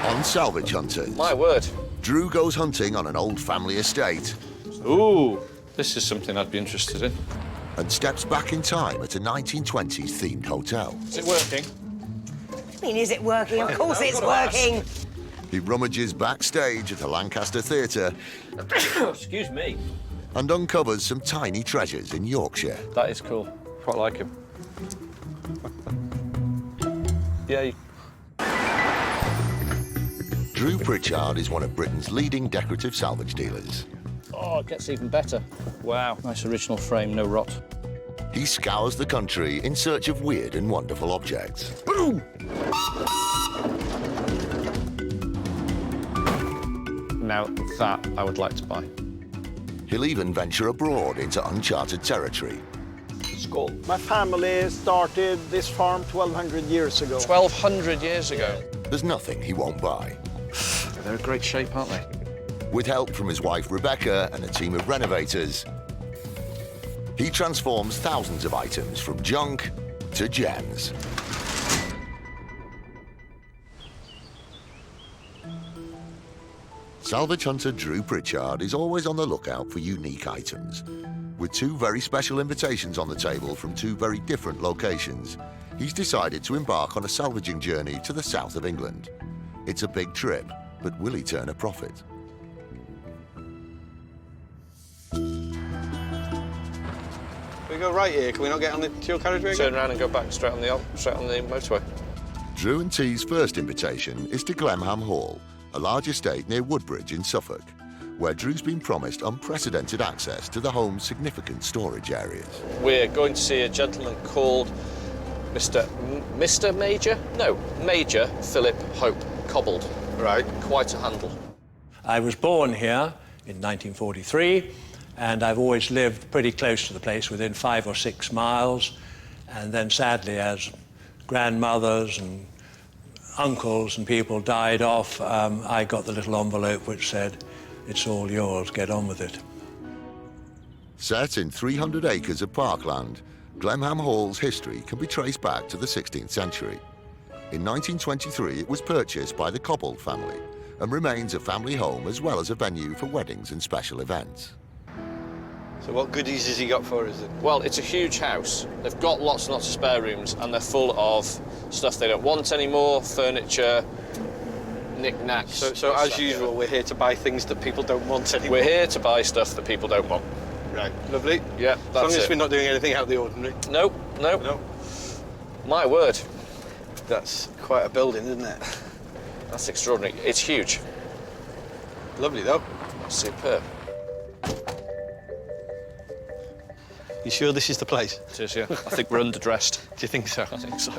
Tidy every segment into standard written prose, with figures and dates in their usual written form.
On Salvage Hunters. My word. Drew goes hunting on an old family estate. Ooh, this is something I'd be interested in. And steps back in time at a 1920s themed hotel. Is it working? I mean, is it working? Of course it's working. He rummages backstage at the Lancaster Theatre Excuse me. and uncovers some tiny treasures in Yorkshire. That is cool. Quite like him. Yay. Drew Pritchard is one of Britain's leading decorative salvage dealers. Oh, it gets even better. Wow. Nice original frame, no rot. He scours the country in search of weird and wonderful objects. Boom! Now, that I would like to buy. He'll even venture abroad into uncharted territory. Skull. My family started this farm 1,200 years ago. 1,200 years ago. There's nothing he won't buy. They're in great shape, aren't they? With help from his wife Rebecca and a team of renovators, he transforms thousands of items from junk to gems. Salvage hunter Drew Pritchard is always on the lookout for unique items. With two very special invitations on the table from two very different locations, he's decided to embark on a salvaging journey to the south of England. It's a big trip, but will he turn a profit? We go right here. Can we not get on the dual carriageway again? Turn around and go back straight on the motorway. Drew and T's first invitation is to Glemham Hall, a large estate near Woodbridge in Suffolk, where Drew's been promised unprecedented access to the home's significant storage areas. We're going to see a gentleman called Mr. Major? No, Major Philip Hope Cobbled. Right. Quite a handle. I was born here in 1943, and I've always lived pretty close to the place, within 5 or 6 miles. And then, sadly, as grandmothers and uncles and people died off, I got the little envelope which said, "It's all yours, get on with it." Set in 300 acres of parkland, Glemham Hall's history can be traced back to the 16th century. In 1923, it was purchased by the Cobbled family and remains a family home as well as a venue for weddings and special events. So what goodies has he got for us then? Well, it's a huge house. They've got lots and lots of spare rooms, and they're full of stuff they don't want anymore, furniture, knick-knacks. So as usual, we're here to buy things that people don't want anymore. We're here to buy stuff that people don't want. Right, lovely. Yeah, As that's long as it. we're not doing anything out of the ordinary. Nope. No. My word. That's quite a building, isn't it? That's extraordinary. It's huge. Lovely, though. Superb. You sure this is the place? It is, yeah. I think we're underdressed. Do you think so? I think so.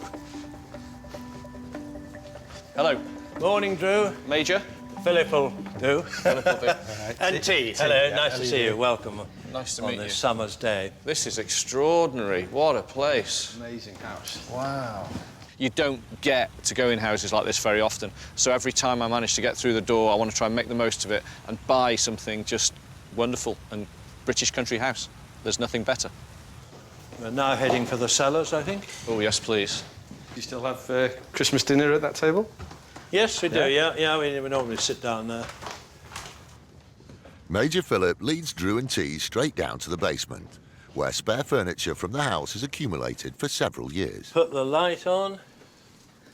Hello, Morning, Drew. Major. Philip will do. And T. Hello, nice to see you. Welcome Nice to on meet this you. summer's day. This is extraordinary. What a place. Amazing house. Wow. You don't get to go in houses like this very often. So every time I manage to get through the door, I want to try and make the most of it and buy something just wonderful. And British country house. There's nothing better. We're now heading for the cellars, I think. Oh, yes, please. Do you still have Christmas dinner at that table? Yes, we do, yeah, we normally sit down there. Major Philip leads Drew and T straight down to the basement, where spare furniture from the house has accumulated for several years. Put the light on.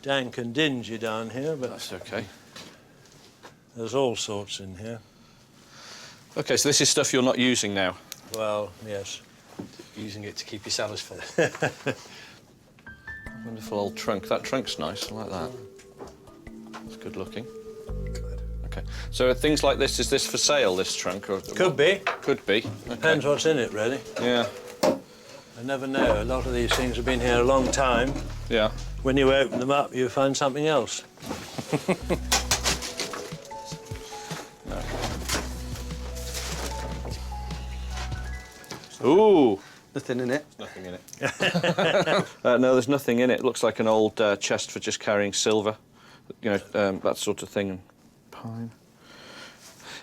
Dank and dingy down here, but That's OK. there's all sorts in here. OK, so this is stuff you're not using now? Well, yes. Using it to keep your cellars full. Wonderful old trunk. That trunk's nice. I like that. It's good looking. Good. OK. So things like this, is this for sale, this trunk? Or Could be. Could be. OK. Depends what's in it, really. Yeah. I never know. A lot of these things have been here a long time. Yeah. When you open them up, you find something else. Ooh. Nothing in it. Nothing in it. No, there's nothing in it. It looks like an old chest for just carrying silver, you know, that sort of thing. And pine.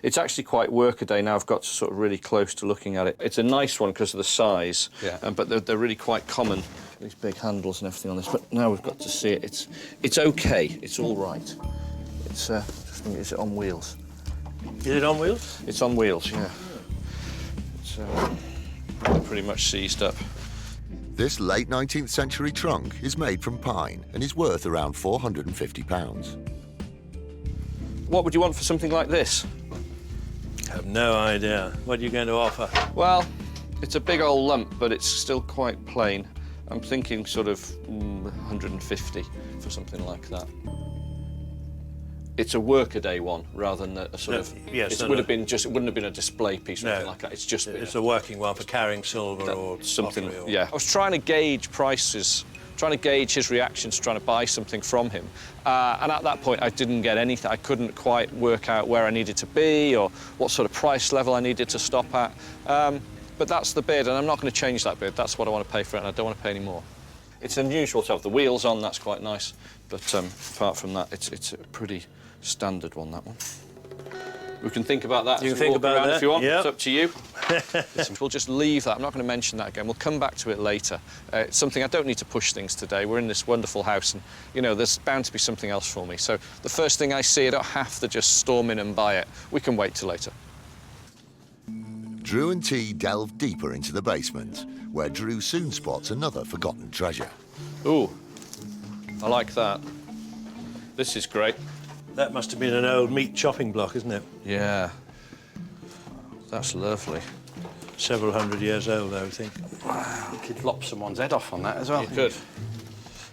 It's actually quite workaday now. I've got sort of really close to looking at it. It's a nice one because of the size, yeah. But they're really quite common. These big handles and everything on this. But now we've got to see it. It's OK. It's all right. It's is it on wheels? Is it on wheels? It's on wheels, yeah. It's pretty much seized up. This late 19th century trunk is made from pine and is worth around £450. What would you want for something like this? I have no idea. What are you going to offer? Well, it's a big old lump, but it's still quite plain. I'm thinking sort of 150 for something like that. It's a workaday one rather than a sort of. Yes, it wouldn't have been a display piece or anything like that. It's just. It's a working one for carrying silver or something. pottery or... Yeah. I was trying to gauge prices, trying to gauge his reactions, trying to buy something from him, and at that point I didn't get anything. I couldn't quite work out where I needed to be or what sort of price level I needed to stop at. But that's the bid, and I'm not going to change that bid. That's what I want to pay for it, and I don't want to pay any more. It's unusual to have the wheels on. That's quite nice, but apart from that, it's a pretty standard one, that one. We can think about that. You can think about that if you want. Yep. It's up to you. We'll just leave that. I'm not going to mention that again. We'll come back to it later. It's something I don't need to push things today. We're in this wonderful house, and you know there's bound to be something else for me. So the first thing I see, I don't have to just storm in and buy it. We can wait till later. Drew and T delve deeper into the basement, where Drew soon spots another forgotten treasure. Ooh, I like that. This is great. That must have been an old meat chopping block, isn't it? Yeah. That's lovely. Several hundred years old, I would think. Wow, you could lop someone's head off on that as well. You could.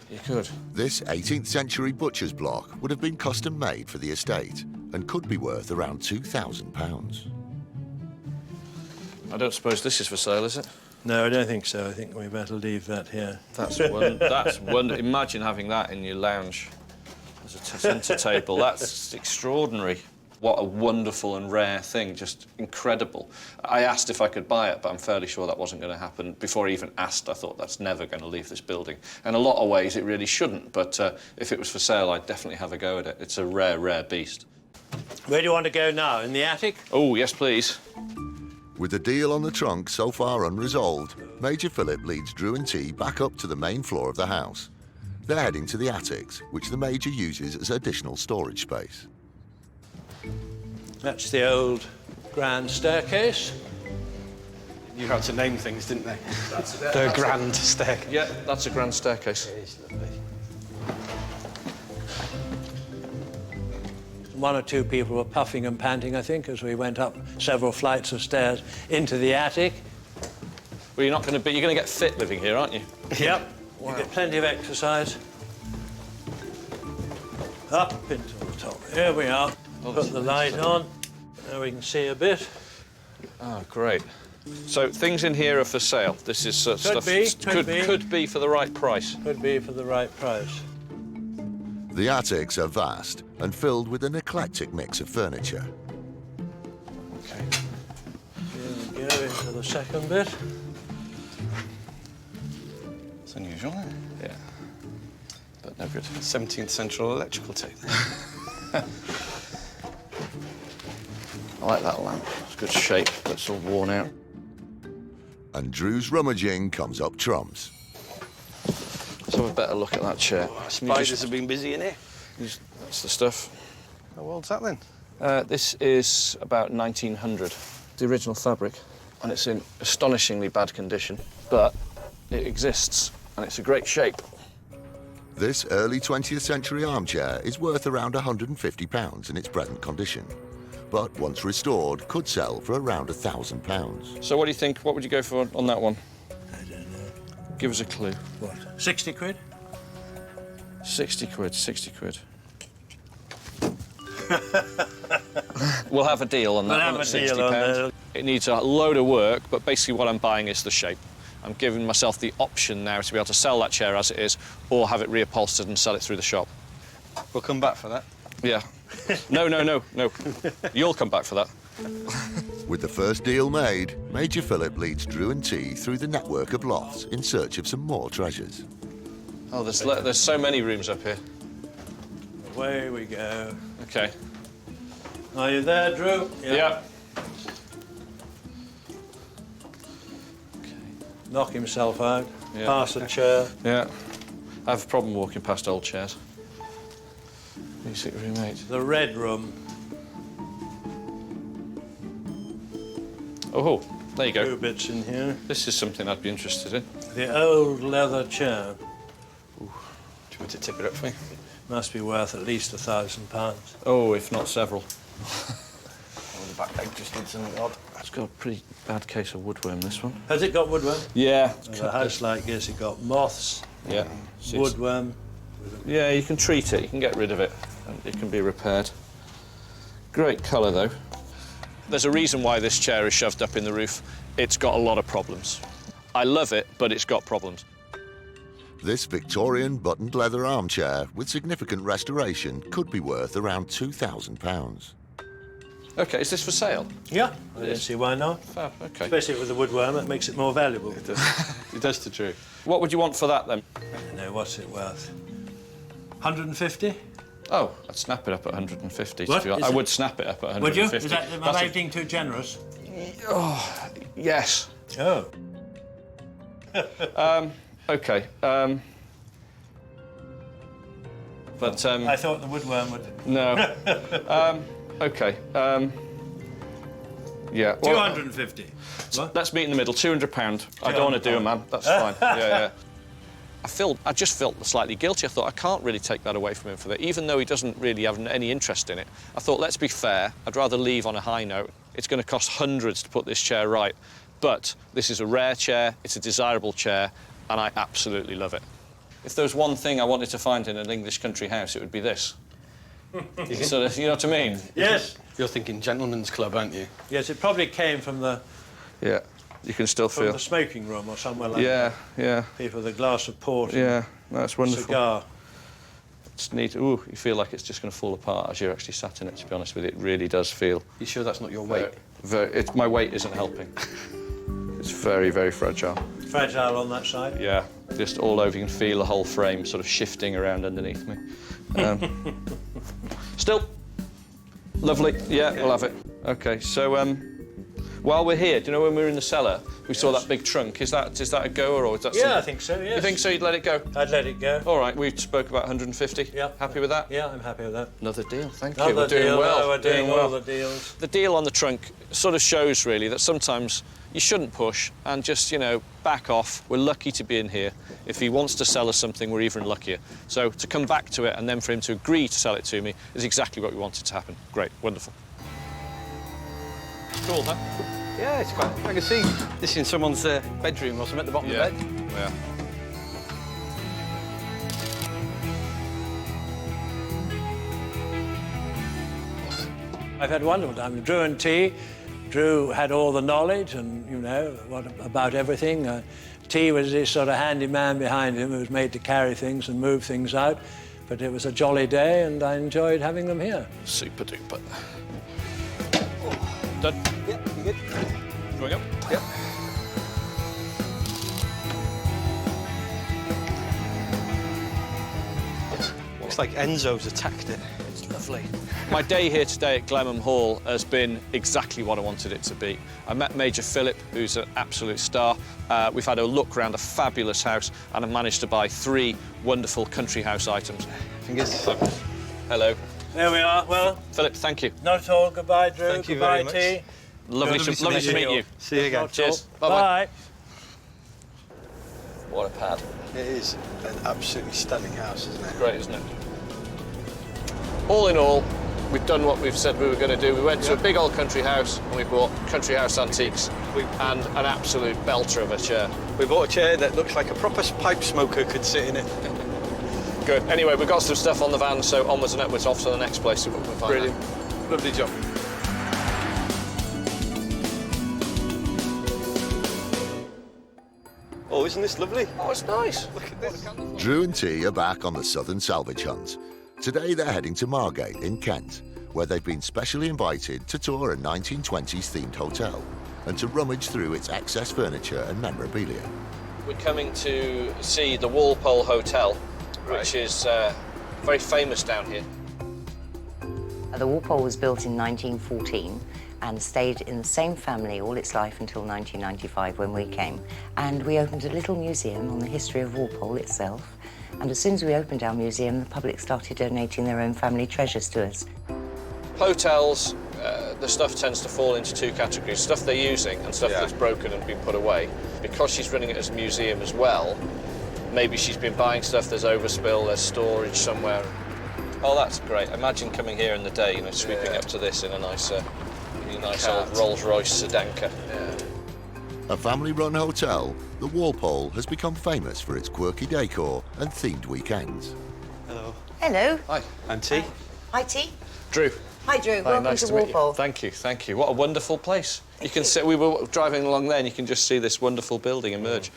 You could. This 18th century butcher's block would have been custom made for the estate and could be worth around £2,000. I don't suppose this is for sale, is it? No, I don't think so. I think we better leave that here. That's wonderful. Imagine having that in your lounge as a centre table. That's extraordinary. What a wonderful and rare thing, just incredible. I asked if I could buy it, but I'm fairly sure that wasn't going to happen. Before I even asked, I thought that's never going to leave this building. In a lot of ways, it really shouldn't, but if it was for sale, I'd definitely have a go at it. It's a rare, rare beast. Where do you want to go now? In the attic? Oh, yes, please. With the deal on the trunk so far unresolved, Major Philip leads Drew and T back up to the main floor of the house. They're heading to the attics, which the Major uses as additional storage space. That's the old grand staircase. You had to name things, didn't they? The grand staircase. Yeah, that's a grand staircase. It is lovely. One or two people were puffing and panting, I think, as we went up several flights of stairs into the attic. Well, you're going to get fit living here, aren't you? Yep. Wow. You get plenty of exercise. Up into the top. Here we are. Put the light on. Now we can see a bit. Oh, great. So things in here are for sale. This is stuff could be for the right price. Could be for the right price. The attics are vast and filled with an eclectic mix of furniture. Okay. Here we go into the second bit. It's unusual, isn't it? Yeah. But no good. 17th century electrical tape. I like that lamp. It's good shape, but it's all worn out. And Drew's rummaging comes up trumps. Let's have a better look at that chair. Spiders have been busy in here. That's the stuff. How old's that then? This is about 1900. The original fabric, and it's in astonishingly bad condition, but it exists, and it's a great shape. This early 20th century armchair is worth around £150 in its present condition, but once restored could sell for around £1,000. So what do you think? What would you go for on that one? I don't know. Give us a clue. What? 60 quid? 60 quid, 60 quid. We'll have a deal on that We'll one have at a deal £60. on that. It needs a load of work, but basically what I'm buying is the shape. I'm giving myself the option now to be able to sell that chair as it is, or have it reupholstered and sell it through the shop. We'll come back for that. Yeah. No. You'll come back for that. With the first deal made, Major Philip leads Drew and T through the network of lofts in search of some more treasures. Oh, there's so many rooms up here. Away we go. Okay. Are you there, Drew? Yeah. Knock himself out. Yeah. Pass a chair. Yeah. I have a problem walking past old chairs. Basically remade. The red room. Oh, there you Two go. bits in here. This is something I'd be interested in. The old leather chair. Do you want to tip it up for me? Must be worth at least £1,000. Oh, if not several. Oh, the back leg just did something odd. It's got a pretty bad case of woodworm, this one. Has it got woodworm? Yeah. In a house like this, it got moths, Yeah. woodworm. Yeah, you can treat it, you can get rid of it, and it can be repaired. Great colour, though. There's a reason why this chair is shoved up in the roof. It's got a lot of problems. I love it, but it's got problems. This Victorian buttoned leather armchair with significant restoration could be worth around £2,000. OK, is this for sale? Yeah, I don't see why not. Fab, OK. Especially with the woodworm, it makes it more valuable. It does. It does to Drew. What would you want for that, then? I don't know, what's it worth? 150? Oh, I'd snap it up at 150. What? To be honest. Is I it? would snap it up at 150. Would you? Is that, am That's I a- being too generous? Yes. Oh. OK. But, I thought the woodworm would... no. OK. Yeah. well, 250. What? Let's meet in the middle, £200. I don't want to do it, man. That's fine. Yeah. I just felt slightly guilty. I thought, I can't really take that away from him for that. Even though he doesn't really have any interest in it, I thought, let's be fair. I'd rather leave on a high note. It's going to cost hundreds to put this chair right. But this is a rare chair, it's a desirable chair, and I absolutely love it. If there was one thing I wanted to find in an English country house, it would be this. Sort of, you know what I mean? Yes. You're thinking gentleman's club, aren't you? Yes, it probably came from the You can still feel. the smoking room or somewhere like that. Yeah. People with a glass of port Yeah, that's and a wonderful. cigar. It's neat. Ooh, you feel like it's just going to fall apart as you're actually sat in it, to be honest with you. It really does feel. You sure that's not your weight? My weight isn't helping. It's very, very fragile. Fragile on that side. Yeah, just all over. You can feel the whole frame sort of shifting around underneath me. Still, lovely. Yeah, we'll have it. OK, so while we're here, do you know when we were in the cellar, we saw that big trunk? Is that a goer or is that? Yeah, I think so. Yes. You think so? You'd let it go? I'd let it go. All right, we spoke about 150. Yeah. Happy with that? Yeah, I'm happy with that. Another deal. Thank you. Another We're doing deal. well. No, we're doing well. all the deals. The deal on the trunk sort of shows, really, that sometimes you shouldn't push and just, back off. We're lucky to be in here. If he wants to sell us something, we're even luckier. So to come back to it and then for him to agree to sell it to me is exactly what we wanted to happen. Great, wonderful. Cool, huh? Yeah, it's quite. I can see this in someone's bedroom or something at the bottom of the bed. Yeah. I've had a wonderful time with Drew and T. Drew had all the knowledge and, about everything. T was this sort of handy man behind him who was made to carry things and move things out. But it was a jolly day and I enjoyed having them here. Super duper. Done? Yeah, you good? Going up? Yep. Looks like Enzo's attacked it. It's lovely. My day here today at Glemham Hall has been exactly what I wanted it to be. I met Major Philip, who's an absolute star. We've had a look around a fabulous house and I've managed to buy 3 wonderful country house items. Fingers. Hello. There we are. Well, Philip, thank you. not at all. Goodbye, Drew. Thank you Goodbye, very much. T. Lovely to meet you. See you again. Cheers. Bye. Bye-bye. What a pad. It is an absolutely stunning house, isn't it? Great, isn't it? All in all, we've done what we've said we were going to do. We went to a big old country house and we bought country house antiques and an absolute belter of a chair. We bought a chair that looks like a proper pipe smoker could sit in it. Good. Anyway, we've got some stuff on the van, so onwards and upwards off to the next place. See what we can find. Brilliant. Lovely job. Oh, isn't this lovely? Oh, it's nice. Look at this. Drew and T are back on the southern salvage hunt. Today they're heading to Margate in Kent, where they've been specially invited to tour a 1920s themed hotel and to rummage through its excess furniture and memorabilia. We're coming to see the Walpole Hotel, which is very famous down here. The Walpole was built in 1914 and stayed in the same family all its life until 1995 when we came. And we opened a little museum on the history of Walpole itself. And as soon as we opened our museum, the public started donating their own family treasures to us. Hotels, the stuff tends to fall into two categories, stuff they're using and stuff that's broken and been put away. Because she's running it as a museum as well, maybe she's been buying stuff, there's overspill, there's storage somewhere. Oh, that's great. Imagine coming here in the day, you know, sweeping up to this in a nice old Rolls-Royce sedanka. A family-run hotel, the Walpole has become famous for its quirky decor and themed weekends. Hello. Hello. Hi. I'm T. Hi, T. Drew. Hi, Drew. Hi, Welcome nice to to meet you. Walpole. Thank you, thank you. What a wonderful place. You can see, we were driving along there and you can just see this wonderful building emerge.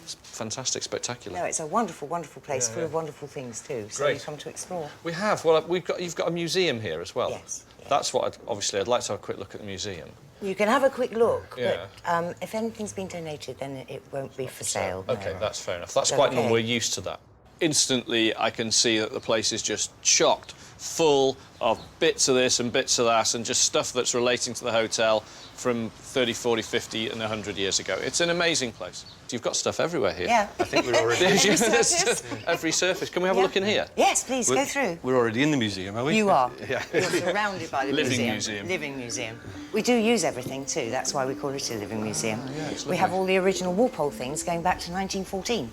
It's fantastic, spectacular. No, it's a wonderful, wonderful place full of wonderful things too. So Great. you come to explore. We have. Well, you've got a museum here as well. Yes. Yeah. That's what I'd like to have a quick look at the museum. You can have a quick look, Yeah. but if anything's been donated, then it won't be for sale. Okay, no. that's fair enough. That's So, quite normal. okay. We're used to that. Instantly, I can see that the place is just chocked full of bits of this and bits of that and just stuff that's relating to the hotel from 30, 40, 50 and 100 years ago. It's an amazing place. You've got stuff everywhere here. Yeah. I think we're already... Every surface. Every surface. Can we have a look in here? Yes, please, go through. We're already in the museum, are we? You are. Yeah. You're surrounded by the Living museum. museum. Living museum. We do use everything too. That's why we call it a living museum. it's We have all the original Walpole things going back to 1914.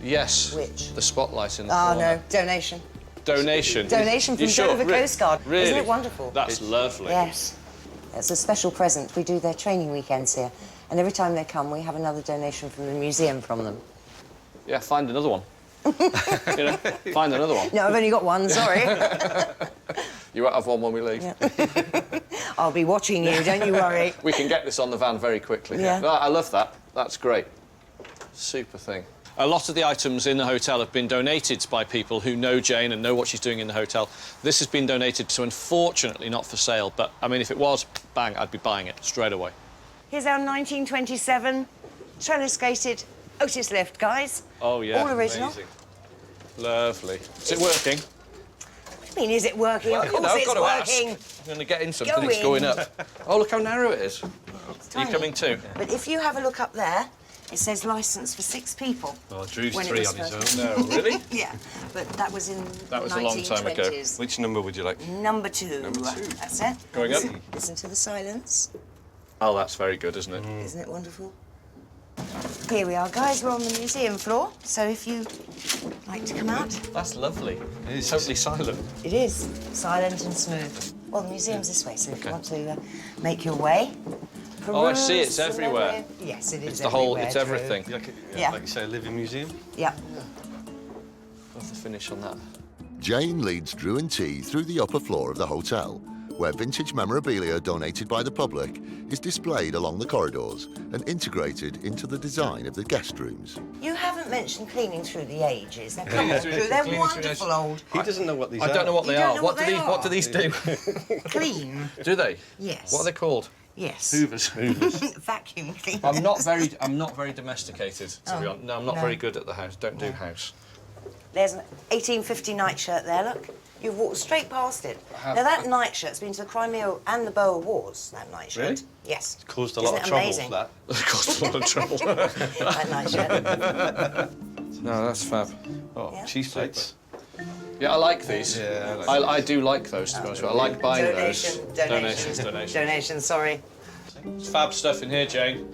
Yes. Which? The spotlight in the Oh, corner. no, donation. Donation? Donation from You sure? Dover Coast Guard. Really? Isn't it wonderful? That's lovely. Yes. It's a special present. We do their training weekends here. And every time they come, we have another donation from the museum from them. Yeah, find another one. You know, find another one. No, I've only got one, sorry. You won't have one when we leave. Yeah. I'll be watching you, don't you worry. We can get this on the van very quickly. Yeah. Oh, I love that. That's great. Super thing. A lot of the items in the hotel have been donated by people who know Jane and know what she's doing in the hotel. This has been donated, so unfortunately not for sale, but, I mean, if it was, bang, I'd be buying it straight away. Here's our 1927 trellis-gated Otis lift, guys. Oh, yeah. All original. Amazing. Lovely. Is it working? I mean, is it working? Of course I've it's got to working. ask. I'm going to get in something, Go it's going in. up. Oh, look how narrow it is. It's Are you tiny. coming too? But if you have a look up there, it says licence for 6 people. Oh, Drew's When it 3 was on his first- own. No, really? Yeah, but that was in That was a long time ago. 1920s. Which number would you like? Number 2. Number 2. That's it. Going up? Listen to the silence. Oh, that's very good, isn't it? Isn't it wonderful? Here we are, guys. We're on the museum floor. So if you like to come out, That's lovely. It is. Totally silent. it is silent and smooth. Well, the museum's this way, so if you want to make your way. Oh, I see, peruse it's the everywhere. memory- Yes, it is. It's the whole, everywhere, it's Drew. everything. Yeah. Like you say, a living museum? Yeah. Love the finish on that. Jane leads Drew and T through the upper floor of the hotel, where vintage memorabilia donated by the public is displayed along the corridors and integrated into the design of the guest rooms. You haven't mentioned cleaning through the ages. Now, come on, through Drew. the- They're cleaning through the wonderful old. He doesn't know what these are. I don't know what You they don't are. know What what do they these? What are? do these do? Clean. Do they? Yes. What are they called? Yes. Hoovers. Vacuum cleaner. I'm not very domesticated, to be honest. No, I'm not no. very good at the house. Don't do house. There's an 1850 nightshirt there, look. You've walked straight past it. have. Now, that nightshirt's been to the Crimea and the Boer Wars, that nightshirt. Really? Yes. Caused a Isn't lot of it trouble amazing? for that. It costs a lot of trouble. That nightshirt. No, that's fab. Oh, Yeah. cheese plates. Yeah, I like these. Yeah, I like I do like those, to be honest with you. I like buying those. Donation. Donations. Donation, sorry. It's fab stuff in here, Jane.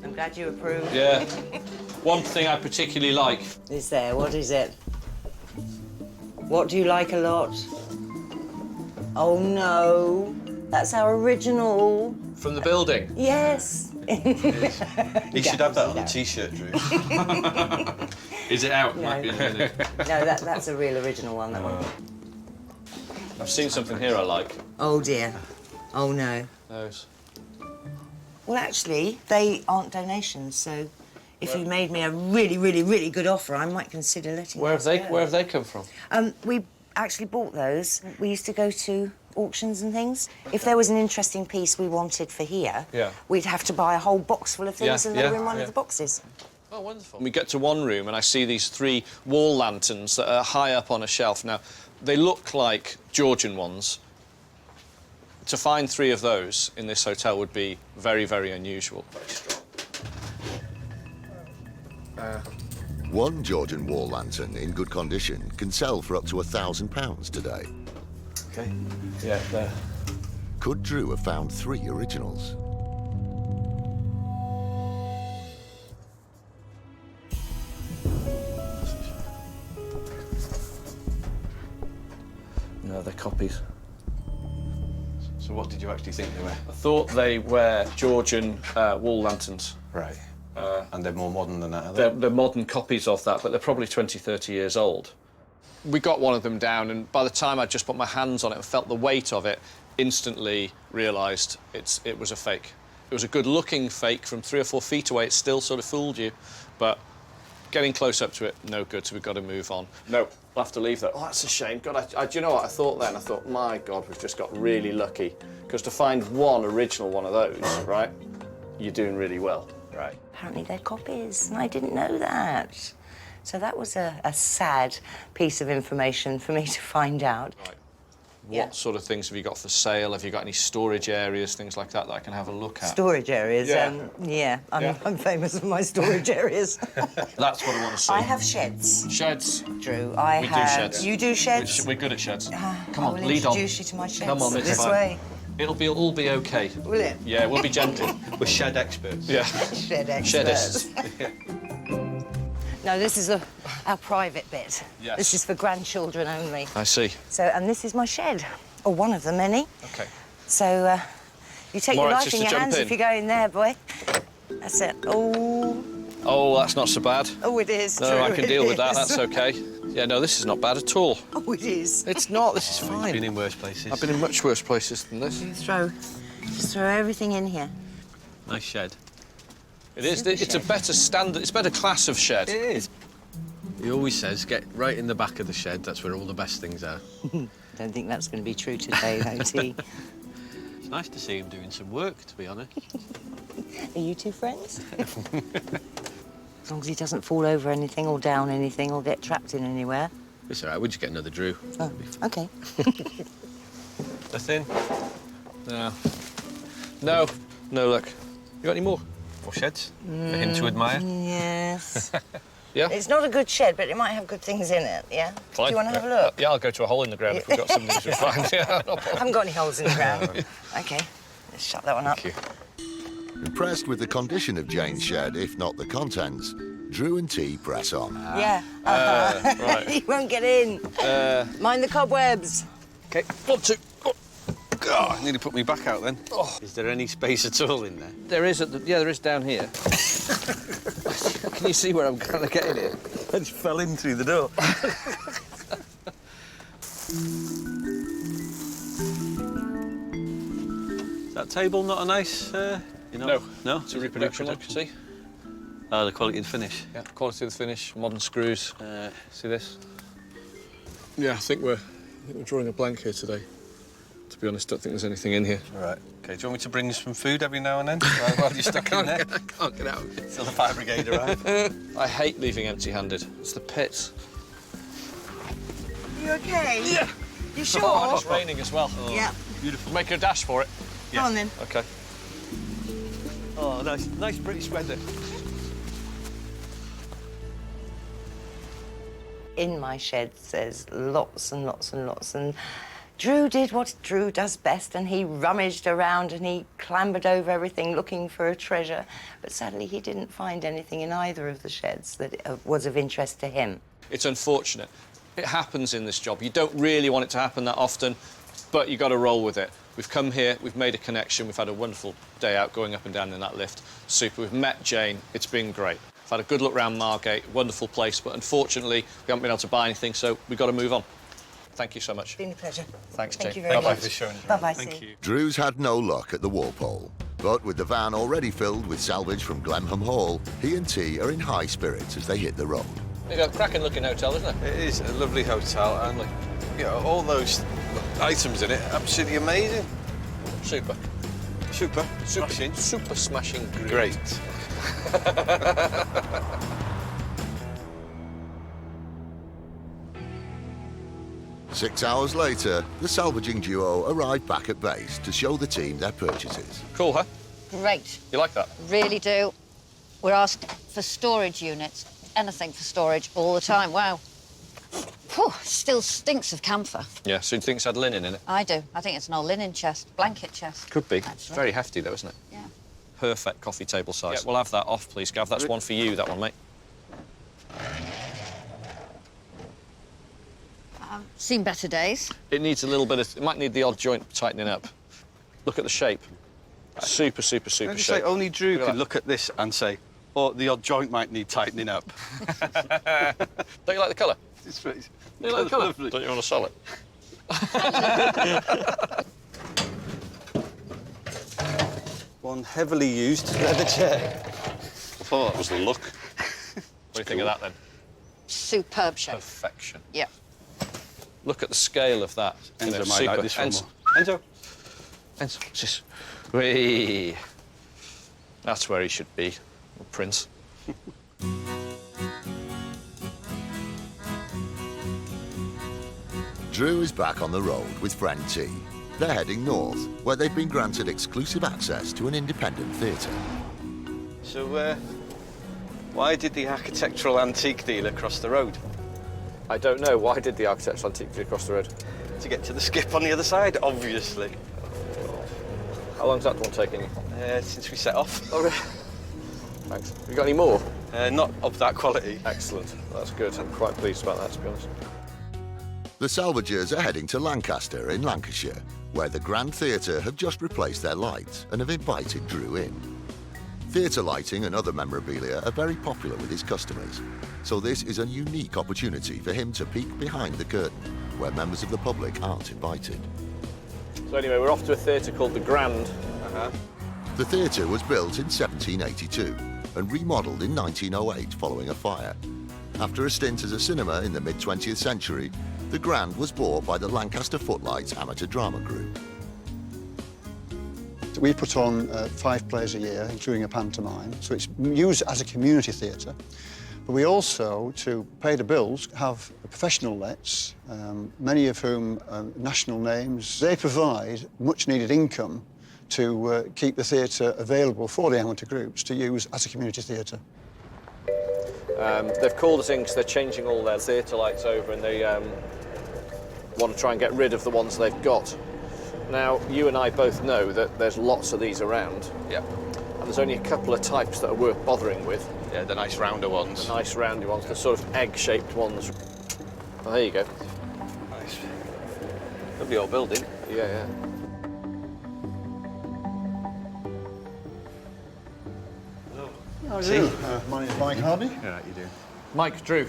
I'm glad you approve. Yeah. One thing I particularly like. Is there? What is it? What do you like a lot? Oh, no. That's our original. From the building. Yes. He should have that on a T-shirt, Drew. Is it out? No. Might be in a minute. No, that's a real original one, that one. I've seen something here I like. Oh, dear. Oh, no. Those. Well, actually, they aren't donations, so if you made me a really, really, really good offer, I might consider letting Where have they? those go. Where have they come from? We actually bought those. We used to go to auctions and things. If there was an interesting piece we wanted for here, Yeah. we'd have to buy a whole box full of things, Yeah, and they were yeah, in one yeah. of the boxes. Oh, wonderful. We get to one room and I see these 3 wall lanterns that are high up on a shelf. Now, they look like Georgian ones. To find 3 of those in this hotel would be very, very unusual. One Georgian wall lantern in good condition can sell for up to £1,000 today. Okay. Yeah, there. Could Drew have found 3 originals? No, they're copies. So what did you actually think they were? I thought they were Georgian wall lanterns. Right. And they're more modern than that, are they? They're modern copies of that, but they're probably 20, 30 years old. We got one of them down, and by the time I just put my hands on it and felt the weight of it, instantly realised it was a fake. It was a good-looking fake. From 3 or 4 feet away, it still sort of fooled you, but getting close up to it, no good, so we've got to move on. No, I'll have to leave that. Oh, that's a shame. God, do you know what I thought then? I thought, my God, we've just got really lucky, because to find one original one of those, right, you're doing really well. Right. Apparently they're copies, and I didn't know that. So that was a sad piece of information for me to find out. Right. Yeah. What sort of things have you got for sale? Have you got any storage areas, things like that I can have a look at? Storage areas? Yeah. I'm famous for my storage areas. That's what I want to see. I have sheds. Sheds. Drew, We do sheds. You do sheds? We're good at sheds. Come I on, will lead on. introduce you to my sheds. Come on, it's this fine. way. It'll all be okay. Will it? Yeah, we'll be gentle. We're shed experts. Yeah. Shed Shedists. No, this is our private bit. Yes. This is for grandchildren only. I see. So, and this is my shed, or one of the many. Okay. So, you take More your anxious life in to your jump hands in. if you go in there, boy. That's it. Oh. Oh, that's not so bad. Oh, it is. No, Drew, I can it deal with that. is. That's okay. Yeah, no, this is not bad at all. Oh, it is. It's not. This is You've fine. been in worse places. I've been in much worse places than this. Just throw everything in here. Nice shed. It is. Super It's a shed. better standard. It's a better class of shed. It is. He always says, get right in the back of the shed. That's where all the best things are. Don't think that's going to be true today, though, T. It's nice to see him doing some work, to be honest. Are you two friends? As long as he doesn't fall over anything or down anything or get trapped in anywhere. It's all right. We'll just get another Drew. Oh, OK. Nothing. No. No, look. You got any more? More sheds. For him to admire. Yes. Yeah? It's not a good shed, but it might have good things in it, yeah? Fine. Do you want to have a look? Yeah, I'll go to a hole in the ground if we've got some things we find. Yeah, no I problem. haven't got any holes in the ground. OK, let's shut that one up. Thank you. Impressed with the condition of Jane's shed, if not the contents, Drew and T press on. Yeah. Right. He won't get in. Mind the cobwebs. OK, 1, 2. Oh, nearly put me back out then. Oh. Is there any space at all in there? There is there is down here. Can you see where I'm kind of getting it? I just fell in through the door. Is that table not a nice... No. No? It's a reproduction one, see? Oh, the quality and finish. Yeah, quality of the finish, modern screws. See this? Yeah, I think we're drawing a blank here today. To be honest, don't think there's anything in here. All right. OK, do you want me to bring you some food every now and then? While you're stuck in there? I can't get out. Till the fire brigade arrive. I hate leaving empty-handed. It's the pits. You OK? Yeah. You sure? Oh, it's raining as well. Yeah. Beautiful. Make a dash for it. Go on, then. OK. Oh, nice British weather. In my shed there's lots and lots and lots, and Drew did what Drew does best, and he rummaged around and he clambered over everything looking for a treasure, but sadly he didn't find anything in either of the sheds that was of interest to him. It's unfortunate. It happens in this job. You don't really want it to happen that often, but you've got to roll with it. We've come here, we've made a connection, we've had a wonderful day out going up and down in that lift. Super. We've met Jane. It's been great. I've had a good look round Margate, wonderful place, but unfortunately we haven't been able to buy anything, so we've got to move on. Thank you so much. It's been a pleasure. Thanks, Thank Jane. you very Bye-bye much. for showing us. Bye-bye, Thank Steve. you. Drew's had no luck at the Walpole, but with the van already filled with salvage from Glemham Hall, he and T are in high spirits as they hit the road. It's a cracking looking hotel, isn't it? It is a lovely hotel, and you know, all those items in it, absolutely amazing. Super. Super. Smashing. Super smashing Great. 6 hours later, the salvaging duo arrived back at base to show the team their purchases. Cool, huh? Great, You like that? really do. We're asked for storage units. anything for storage all the time. Wow. Whew, still stinks of camphor. Yeah, so you think it's had linen in it? I do. I think it's an old linen chest, blanket chest. Could be. It's Actually. very hefty, though, isn't it? Yeah. Perfect coffee table size. Yeah, we'll have that off, please, Gav. That's one for you, that one, mate. Seen better days. It needs a little bit of... It might need the odd joint tightening up. Look at the shape. Super, super, super Can I just shape. say, only Drew Look at could that. look at this and say, oh, the odd joint might need tightening up. Don't you like the colour? It's very... Don't you like the colour? Lovely. Don't you want to sell it? One heavily used leather chair. I thought that was the look. What do you think of that, then? Superb shape. Perfection. Yeah. Look at the scale of that. Enzo might like this one more. Enzo. Enzo, what's this? Whee! That's where he should be, Prince. Drew is back on the road with friend T. They're heading north, where they've been granted exclusive access to an independent theatre. So, why did the architectural antique dealer cross the road? I don't know. Why did the architects antiquely across the road? To get to the skip on the other side, obviously. How long's that one taking you? Since we set off. Oh, really? Thanks. Have you got any more? Not of that quality. Excellent. That's good. I'm quite pleased about that, to be honest. The Salvagers are heading to Lancaster in Lancashire, where the Grand Theatre have just replaced their lights and have invited Drew in. Theatre lighting and other memorabilia are very popular with his customers, so this is a unique opportunity for him to peek behind the curtain, where members of the public aren't invited. So anyway, we're off to a theatre called the Grand. The theatre was built in 1782 and remodelled in 1908 following a fire. After a stint as a cinema in the mid-20th century, the Grand was bought by the Lancaster Footlights Amateur Drama Group. We put on 5 plays a year, including a pantomime, so it's used as a community theatre. But we also, to pay the bills, have professional lets, many of whom are national names. They provide much-needed income to keep the theatre available for the amateur groups to use as a community theatre. They've called us in because they're changing all their theatre lights over and they want to try and get rid of the ones they've got. Now, you and I both know that there's lots of these around. Yeah. And there's only a couple of types that are worth bothering with. Yeah, the nice rounder ones. The nice roundy ones, the sort of egg-shaped ones. Oh, there you go. Nice. Lovely old building. Yeah, yeah. How are you? My name's Mike Hardy. Yeah, you do. Mike, Drew.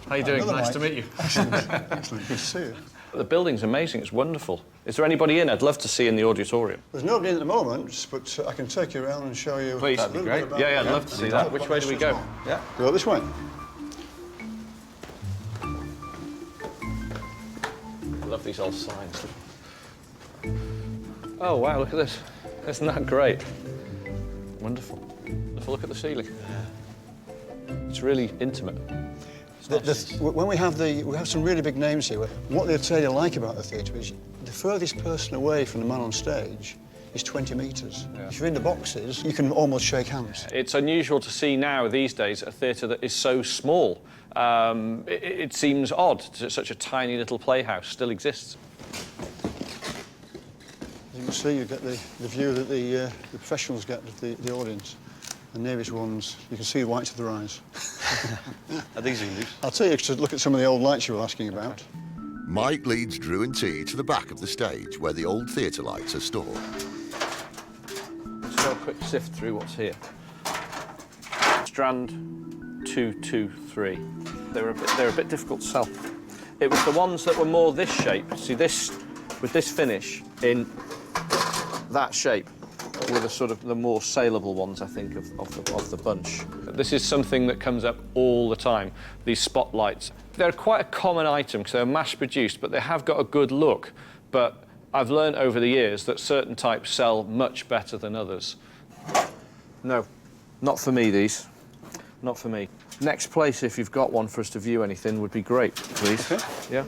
How you doing? Another Nice Mike. to meet you. Excellent. Excellent. Good to see you. The building's amazing. It's wonderful. Is there anybody in? I'd love to see in the auditorium. There's nobody in at the moment, but I can take you around and show you. Please. a little bit about- Yeah, I'd love to see that. Which way do we go? Yeah. Go this way. I love these old signs. Oh, wow, look at this. Isn't that great? Wonderful. Look at the ceiling. It's really intimate. When we have some really big names here. What they'll tell you like about the theatre is the furthest person away from the man on stage is 20 metres. Yeah. If you're in the boxes, you can almost shake hands. It's unusual to see now, these days, a theatre that is so small. It seems odd that such a tiny little playhouse still exists. As you can see, you get the view that the professionals get of the audience. The nearest ones, you can see the whites of their eyes. Are these English? I'll tell you to look at some of the old lights you were asking about. Mike leads Drew and T to the back of the stage, where the old theatre lights are stored. Let's have a quick sift through what's here. Strand 223. They're a bit difficult to sell. It was the ones that were more this shape. See, this with this finish in that shape were the sort of the more saleable ones, I think, of the bunch. This is something that comes up all the time, these spotlights. They're quite a common item because they're mass-produced, but they have got a good look. But I've learned over the years that certain types sell much better than others. No, not for me, these. Not for me. Next place, if you've got one for us to view anything, would be great, please. Okay. Yeah?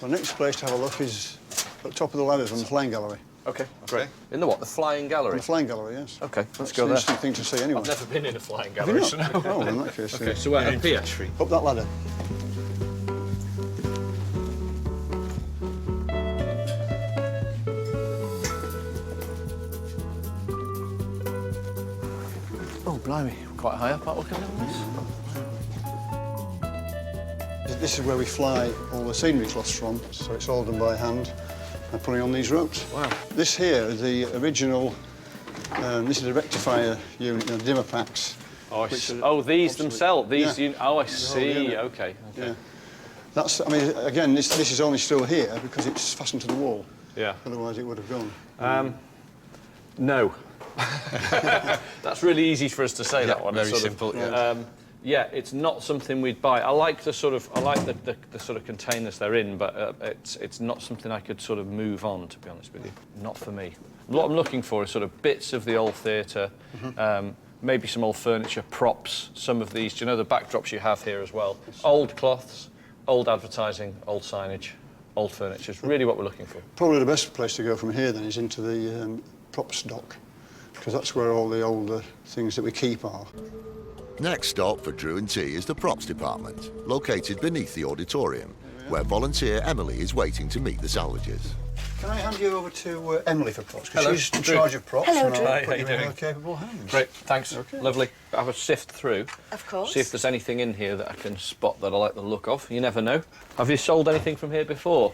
The next place to have a look is at the top of the ladders on the flying gallery. Okay, great. In the what? The flying gallery? The flying gallery, yes. Okay, let's That's go an there. interesting thing to see anyway. I've never been in a flying Have you gallery, not? so no. Oh, well, in that case, Okay, so we're up here. Up that ladder. Oh, blimey, quite high up, aren't we, looking at this? This is where we fly all the scenery cloths from, so it's all done by hand and putting on these ropes. Wow. This here is the original, this is a rectifier unit, dimmer packs. Oh, these themselves, these, yeah. oh, I see, yeah. okay. Yeah. That's, I mean, again, this is only still here because it's fastened to the wall. Yeah. Otherwise it would have gone. No. That's really easy for us to say, that one. Very simple, yeah. Yeah, it's not something we'd buy. I like the sort of, the sort of containers they're in, but it's not something I could sort of move on, to be honest with you. Not for me. What I'm looking for is sort of bits of the old theatre, maybe some old furniture, props, some of these, do you know the backdrops you have here as well? Old cloths, old advertising, old signage, old furniture is really what we're looking for. Probably the best place to go from here then is into the props dock, because that's where all the older things that we keep are. Next stop for Drew & T is the props department, located beneath the auditorium, where volunteer Emily is waiting to meet the salvagers. Can I hand you over to Emily for props? Hello, Because she's in charge of props. Hello, and Drew. I'll Hi, put how you you in doing? her capable hands. Great, thanks. Okay. Lovely. Have a sift through. Of course. See if there's anything in here that I can spot that I like the look of. You never know. Have you sold anything from here before?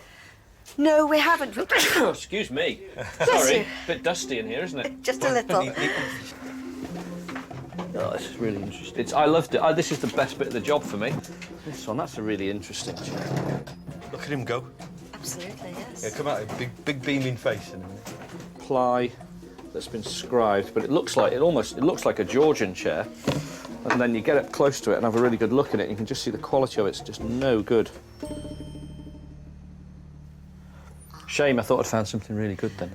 No, we haven't. Oh, excuse me. Bless Sorry. you. Bit dusty in here, isn't it? Just a little. Oh, this is really interesting. I loved it. This is the best bit of the job for me. This one, that's a really interesting chair. Look at him go. Absolutely, yes. Yeah, come out, a big beaming face. Ply that's been scribed, but it looks like it looks like a Georgian chair. And then you get up close to it and have a really good look at it, and you can just see the quality of it's just no good. Shame, I thought I'd found something really good then.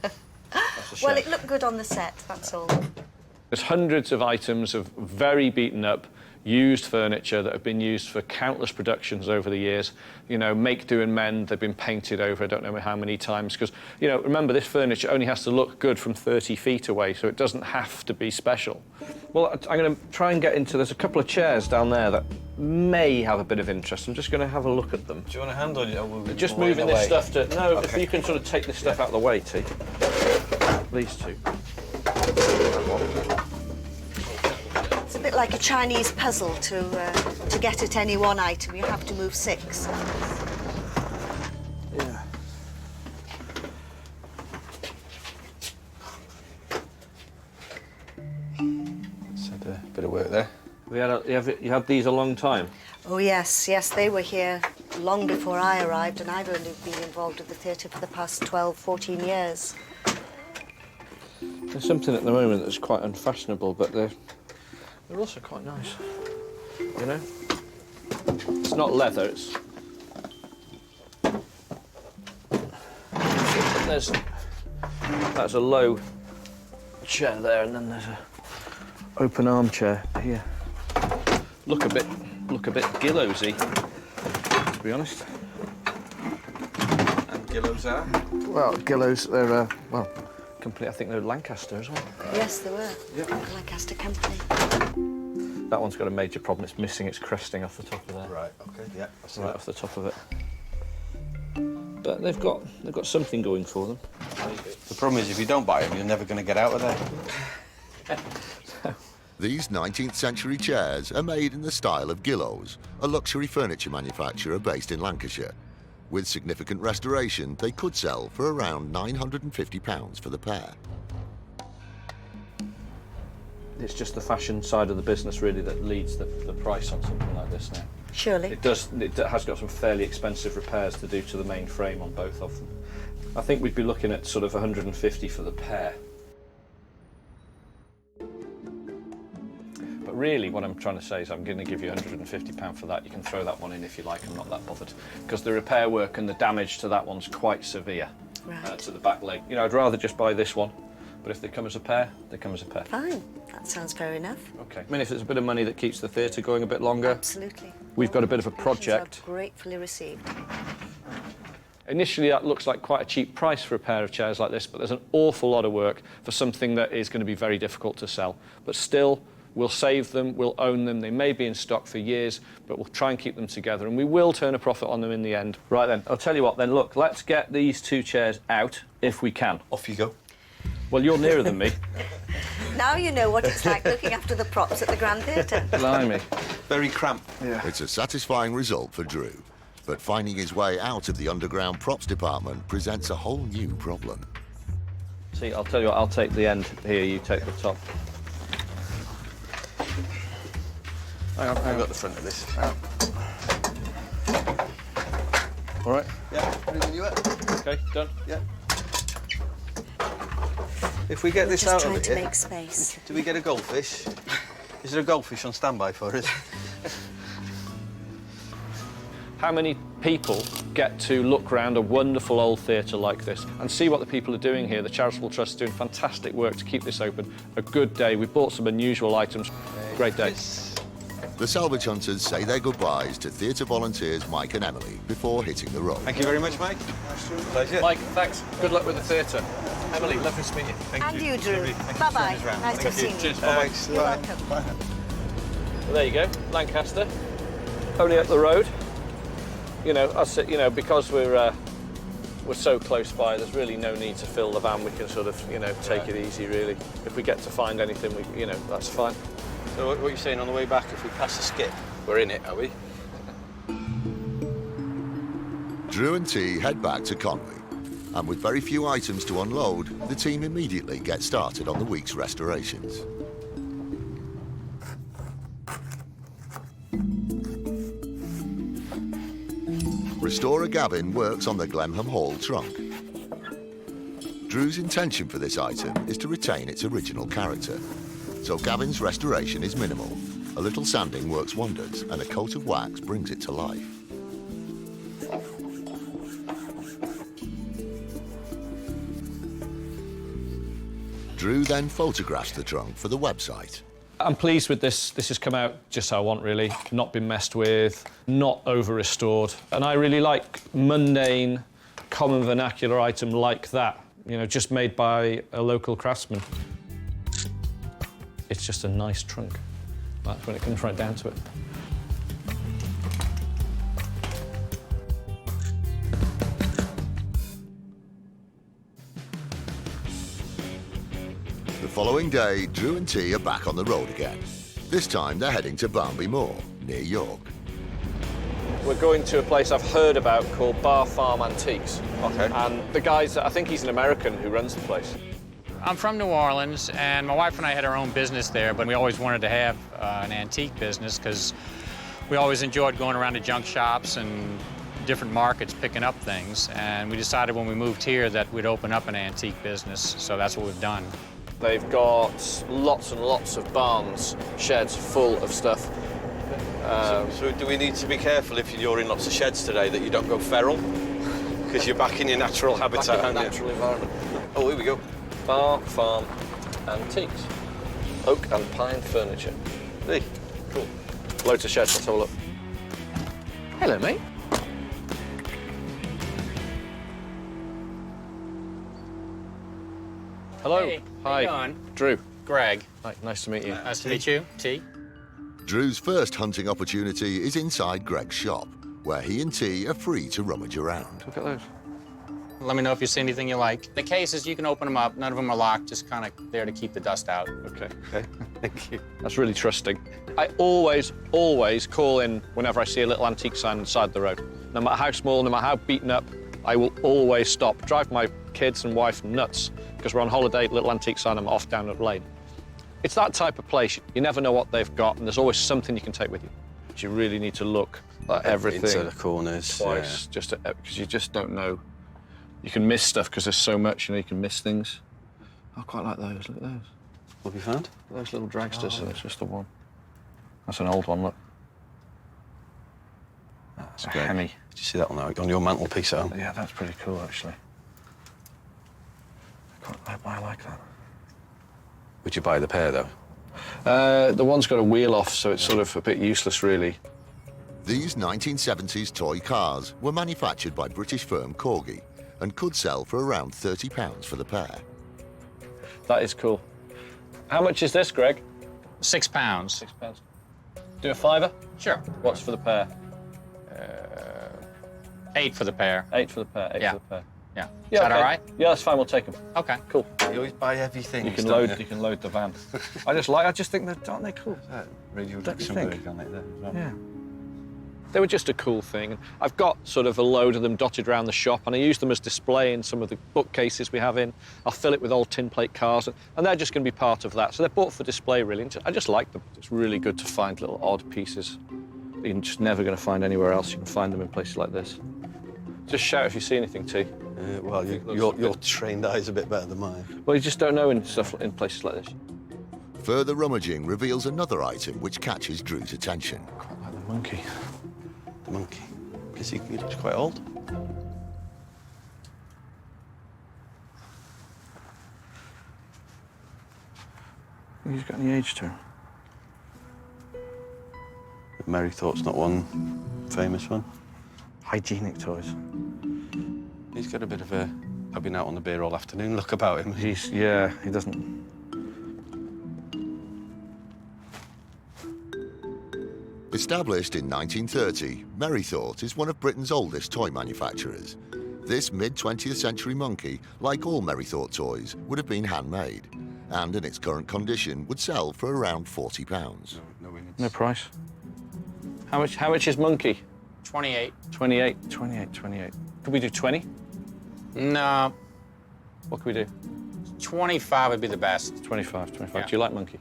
That's a shame. Well, it looked good on the set, that's all. There's hundreds of items of very beaten up, used furniture that have been used for countless productions over the years. You know, make, do and mend, they've been painted over I don't know how many times. Because, you know, remember this furniture only has to look good from 30 feet away, so it doesn't have to be special. Well, I'm going to try and get into, there's a couple of chairs down there that may have a bit of interest. I'm just going to have a look at them. Do you want a hand on it? Just moving this stuff to... No, if you can sort of take this stuff out of the way, T. These two. It's a bit like a Chinese puzzle to get at any one item. You have to move 6. Yeah. It's had a bit of work there. You had these a long time? Oh, yes, they were here long before I arrived, and I've only been involved with the theatre for the past 12, 14 years. There's something at the moment that's quite unfashionable, but they're also quite nice. You know? It's not leather, it's... That's a low chair there, and then there's a open armchair here. Look a bit Gillowsy, to be honest. And Gillows are? Well, Gillows, they're, company, I think they're Lancaster as well. Yes, they were. Yep. Lancaster company. That one's got a major problem. It's missing its cresting off the top of there. Right, OK, yeah. I see Right that. off the top of it. But they've got something going for them. The problem is, if you don't buy them, you're never going to get out of there. These 19th century chairs are made in the style of Gillows, a luxury furniture manufacturer based in Lancashire. With significant restoration, they could sell for around £950 for the pair. It's just the fashion side of the business, really, that leads the price on something like this now. Surely. It has got some fairly expensive repairs to do to the main frame on both of them. I think we'd be looking at sort of 150 for the pair. But really, what I'm trying to say is I'm going to give you £150 for that. You can throw that one in if you like. I'm not that bothered. Because the repair work and the damage to that one's quite severe. Right. To the back leg. You know, I'd rather just buy this one. But if they come as a pair, they come as a pair. Fine. That sounds fair enough. OK. I mean, if there's a bit of money that keeps the theatre going a bit longer. Absolutely. We've got a bit of a Donations project. are gratefully received. Initially, that looks like quite a cheap price for a pair of chairs like this, but there's an awful lot of work for something that is going to be very difficult to sell. But still, we'll save them, we'll own them. They may be in stock for years, but we'll try and keep them together, and we will turn a profit on them in the end. Right then, I'll tell you what then, look, let's get these two chairs out if we can. Off you go. Well, you're nearer than me. Now you know what it's like looking after the props at the Grand Theatre. Blimey. Very cramped. Yeah. It's a satisfying result for Drew, but finding his way out of the underground props department presents a whole new problem. See, I'll tell you what, I'll take the end here, you take the top. Hang on, I've got the front of this. All right? Yeah, everything you at? Okay, done? Yeah. If we get this Just out trying of to it, make space. do we get a goldfish? Is there a goldfish on standby for us? How many people get to look round a wonderful old theatre like this and see what the people are doing here? The Charitable Trust is doing fantastic work to keep this open. A good day. We bought some unusual items. Great day. The Salvage Hunters say their goodbyes to theatre volunteers Mike and Emily before hitting the road. Thank you very much, Mike. Pleasure. Mike, thanks. Good luck with the theatre. Emily, lovely to meet you. Thank And you. you, Drew. Bye-bye. Nice to have seen you. Cheers. Bye. You're welcome. Well, there you go, Lancaster. Only up the road. You know, because we're so close by, there's really no need to fill the van. We can sort of, take it easy, really. If we get to find anything, that's fine. So what are you saying on the way back? If we pass the skip, we're in it, are we? Drew and T head back to Conwy, and with very few items to unload, the team immediately get started on the week's restorations. Restorer Gavin works on the Glemham Hall trunk. Drew's intention for this item is to retain its original character, so Gavin's restoration is minimal. A little sanding works wonders, and a coat of wax brings it to life. Drew then photographs the trunk for the website. I'm pleased with this. This has come out just how I want, really. Not been messed with, not over-restored. And I really like mundane, common vernacular item like that, just made by a local craftsman. It's just a nice trunk. That's when it comes right down to it. The following day, Drew and T are back on the road again. This time, they're heading to Barnaby Moore, near York. We're going to a place I've heard about called Bar Farm Antiques. Okay. And the guys, I think he's an American who runs the place. I'm from New Orleans, and my wife and I had our own business there, but we always wanted to have an antique business because we always enjoyed going around to junk shops and different markets picking up things. And we decided when we moved here that we'd open up an antique business, so that's what we've done. They've got lots and lots of barns, sheds full of stuff. So do we need to be careful if you're in lots of sheds today that you don't go feral? Because you're back in your natural habitat, aren't you? Natural environment. Oh, here we go. Bar Farm Antiques. Oak and pine furniture. Hey, cool. Loads of sheds, let's have a look. Hello, mate. Hello. Hey, hi. how you doing? Drew. Greg. Hi, nice to meet you. Nice to meet you. T. Drew's first hunting opportunity is inside Greg's shop, where he and T are free to rummage around. Look at those. Let me know if you see anything you like. The cases, you can open them up. None of them are locked, just kind of there to keep the dust out. Okay. okay. Thank you. That's really trusting. I always call in whenever I see a little antique sign inside the road. No matter how small, no matter how beaten up, I will always stop. Drive my kids and wife nuts because we're on holiday, little antique sign, I'm off down the lane. It's that type of place. You never know what they've got, and there's always something you can take with you. But you really need to look at everything. Into the corners. Twice, just because you just don't know. You can miss stuff because there's so much, you can miss things. I quite like those. Look at those. What have you found? Those little dragsters. That's just the one. That's an old one. Look. That's a great. Hemi. Did you see that on your mantelpiece at home? Yeah, that's pretty cool, actually. I quite like why I like that. Would you buy the pair, though? The one's got a wheel off, so it's sort of a bit useless, really. These 1970s toy cars were manufactured by British firm Corgi and could sell for around £30 for the pair. That is cool. How much is this, Greg? £6. £6. Do a fiver? Sure. What's for the pair? 8 for the pair. 8 for the pair. 8 Yeah. for the pair. Yeah. Yeah, Is that okay. all right? Yeah, that's fine. We'll take them. Okay. Cool. You always buy heavy things. You can don't load. You can load the van. I just think that, aren't they cool? Radio Don't you Luxembourg think? on it there as well. Yeah. They were just a cool thing. I've got sort of a load of them dotted around the shop, and I use them as display in some of the bookcases we have in. I'll fill it with old tin plate cars, and they're just going to be part of that. So they're bought for display, really. I just like them. It's really good to find little odd pieces that you're just never going to find anywhere else. You can find them in places like this. Just shout if you see anything, T. Well, your trained eye is a bit better than mine. Well, you just don't know in places like this. Further rummaging reveals another item which catches Drew's attention. Quite like the monkey. The monkey. Because he looks quite old. He's got any age to him. Mary thought's not one famous one. Hygienic toys. He's got a bit of a I've been out on the beer all afternoon look about him. He doesn't. Established in 1930, Merrythought is one of Britain's oldest toy manufacturers. This mid-20th century monkey, like all Merrythought toys, would have been handmade, and in its current condition would sell for around £40. No price. How much is monkey? 28. 28. Could we do 20? No, What could we do? 25 would be the best. 25. Yeah. Do you like monkey?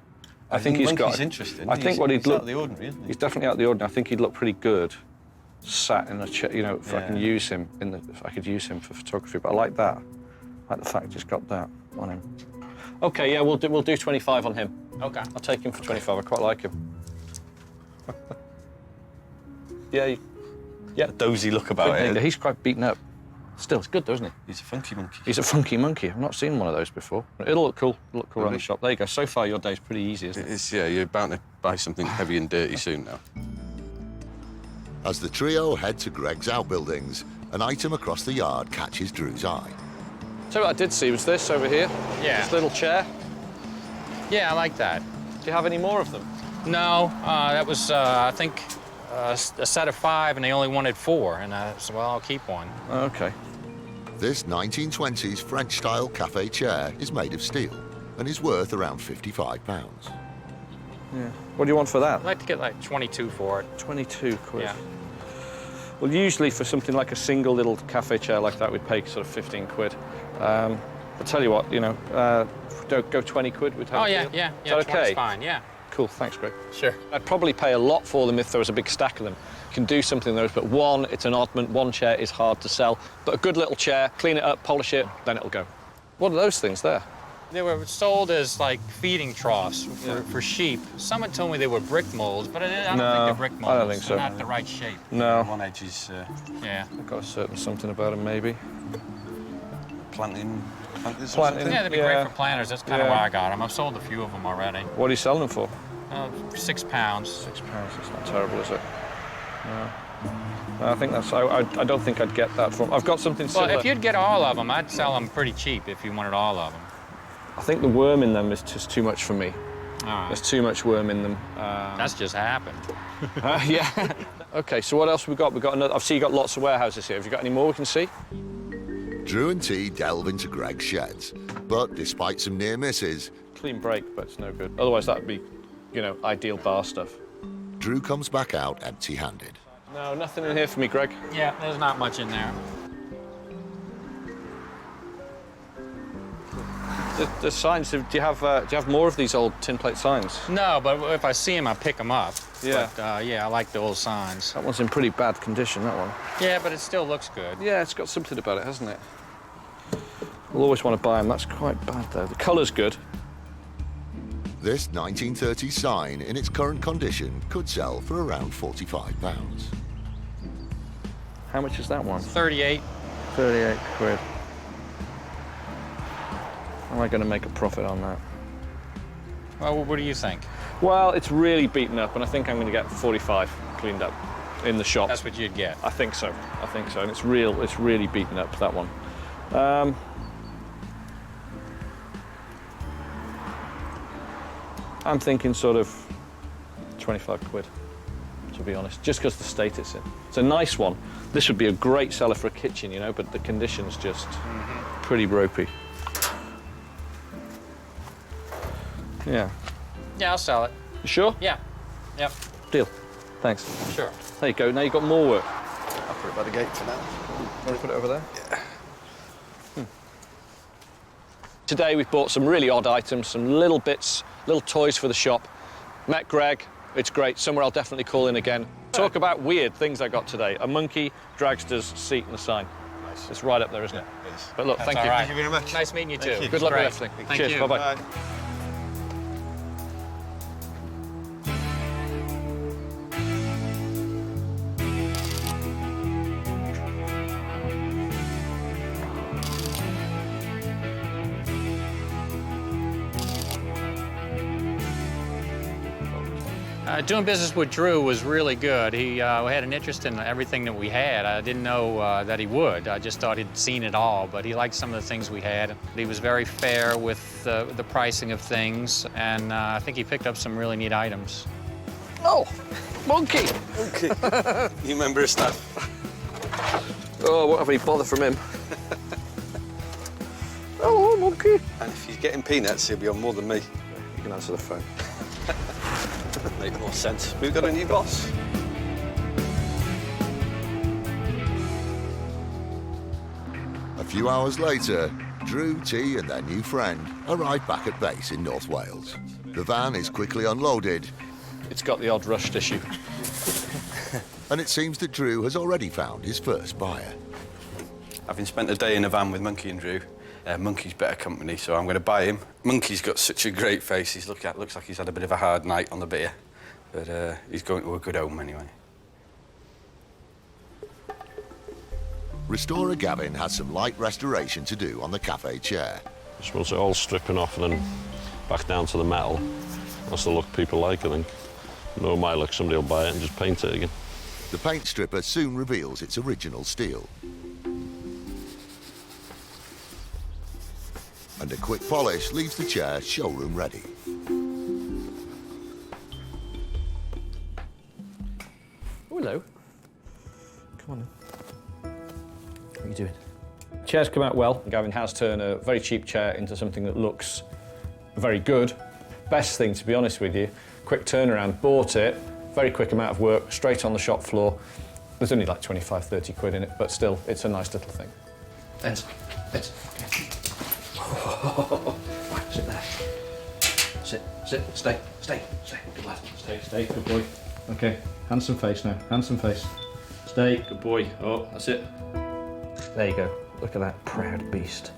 I think he's monkey's got. interesting. I think what he'd he's look. out of the ordinary, isn't he? He's definitely out of the ordinary. I think he'd look pretty good, sat in a chair. You know, if I can use him if I could use him for photography. But I like that. I like the fact he's got that on him. Okay, yeah, we'll do 25 on him. Okay. I'll take him for 25. I quite like him. Yeah. A dozy look about it. He's quite beaten up. Still, it's good, though, isn't he? He's a funky monkey. He's a funky monkey. I've not seen one of those before. It'll look cool. It'll look cool around the shop. There you go. So far, your day's pretty easy, isn't it? It is, yeah. You're bound to buy something heavy and dirty soon now. As the trio head to Greg's outbuildings, an item across the yard catches Drew's eye. So what I did see was this over here. Yeah. This little chair. Yeah, I like that. Do you have any more of them? No, that was, I think, a set of 5, and they only wanted 4. And I said, well, I'll keep one. Okay. This 1920s French-style cafe chair is made of steel and is worth around £55. Yeah. What do you want for that? I'd like to get like 22 for it. 22 quid. Yeah. Well, usually for something like a single little cafe chair like that, we'd pay sort of 15 quid. I'll tell you what, go 20 quid. We'd have a deal. Yeah. Is that 20's okay? fine, yeah. Cool, thanks, Greg. Sure. I'd probably pay a lot for them if there was a big stack of them. You can do something with those, but one, it's an oddment. One chair is hard to sell. But a good little chair, clean it up, polish it, then it'll go. What are those things there? They were sold as like feeding troughs for sheep. Someone told me they were brick molds, but I don't think they're brick molds. I don't think so. They're not the right shape. No. One edge is Yeah. I've got a certain something about them, maybe. planters or Planting. something. Yeah, they'd be great for planters. That's kind of why I got them. I've sold a few of them already. What are you selling them for? £6. £6. It's not terrible, is it? No. I think that's. I don't think I'd get that from. I've got something similar. Well, if you'd get all of them, I'd sell them pretty cheap if you wanted all of them. I think the worm in them is just too much for me. All right. There's too much worm in them. That's just happened. Yeah. Okay, so what else have we got? We've got another. I've seen you got lots of warehouses here. Have you got any more we can see? Drew and T delve into Greg's sheds, but despite some near misses, Clean break, but it's no good. Otherwise, that'd be, ideal bar stuff. Drew comes back out empty-handed. No, nothing in here for me, Greg. Yeah, there's not much in there. The signs. Do you have more of these old tin plate signs? No, but if I see them, I pick them up. Yeah. But, I like the old signs. That one's in pretty bad condition. That one. Yeah, but it still looks good. Yeah, it's got something about it, hasn't it? We'll always want to buy them. That's quite bad, though. The colour's good. This 1930s sign, in its current condition, could sell for around £45. How much is that one? 38. 38 quid. Am I going to make a profit on that? Well, what do you think? Well, it's really beaten up, and I think I'm going to get 45 cleaned up. in the shop. That's what you'd get. I think so. I think so. And it's really beaten up, that one. I'm thinking sort of 25 quid, to be honest, just because the state it's in. It's a nice one. This would be a great seller for a kitchen, you know, but the condition's just pretty ropey. Yeah. Yeah, I'll sell it. You sure? Yeah. Yep. Deal. Thanks. Sure. There you go. Now you've got more work. I'll put it by the gate for now. Want to put it over there? Yeah. Today we've bought some really odd items, some little bits, little toys for the shop. Met Greg. It's great. Somewhere I'll definitely call in again. Talk about weird things I got today. A monkey, dragsters, seat and a sign. Nice. It's right up there, isn't it? It is. But look, That's thank you. all right. Thank you very much. Nice meeting you too. Good luck Great. with everything. Thank Cheers. you. Bye-bye. Bye. Doing business with Drew was really good. He had an interest in everything that we had. I didn't know that he would. I just thought he'd seen it all, but he liked some of the things we had. He was very fair with the pricing of things, and I think he picked up some really neat items. Oh, monkey! Okay. You remember his stuff? Oh, I won't have any bother from him. Oh, monkey! And if he's getting peanuts, he'll be on more than me. You can answer the phone. Make more sense. We've got a new boss. A few hours later, Drew, T and their new friend arrive back at base in North Wales. The van is quickly unloaded, It's got the odd rust issue. and it seems that Drew has already found his first buyer. Having spent a day in a van with Monkey and Drew, Monkey's better company, so I'm going to buy him. Monkey's got such a great face. Looks like he's had a bit of a hard night on the beer, but he's going to a good home anyway. Restorer Gavin has some light restoration to do on the cafe chair. I suppose it all stripping off and then back down to the metal. That's the look people like, I think. No, my luck, somebody will buy it and just paint it again. The paint stripper soon reveals its original steel. And a quick polish leaves the chair showroom ready. Oh, hello. Come on in. What are you doing? Chair's come out well. Gavin has turned a very cheap chair into something that looks very good. Best thing, to be honest with you, quick turnaround, bought it, very quick amount of work, straight on the shop floor. There's only like 25, 30 quid in it, but still, it's a nice little thing. Right, sit there. Sit, stay. Good lad. Stay, good boy. Okay, handsome face now, handsome face. Stay, good boy. Oh, that's it. There you go. Look at that proud beast.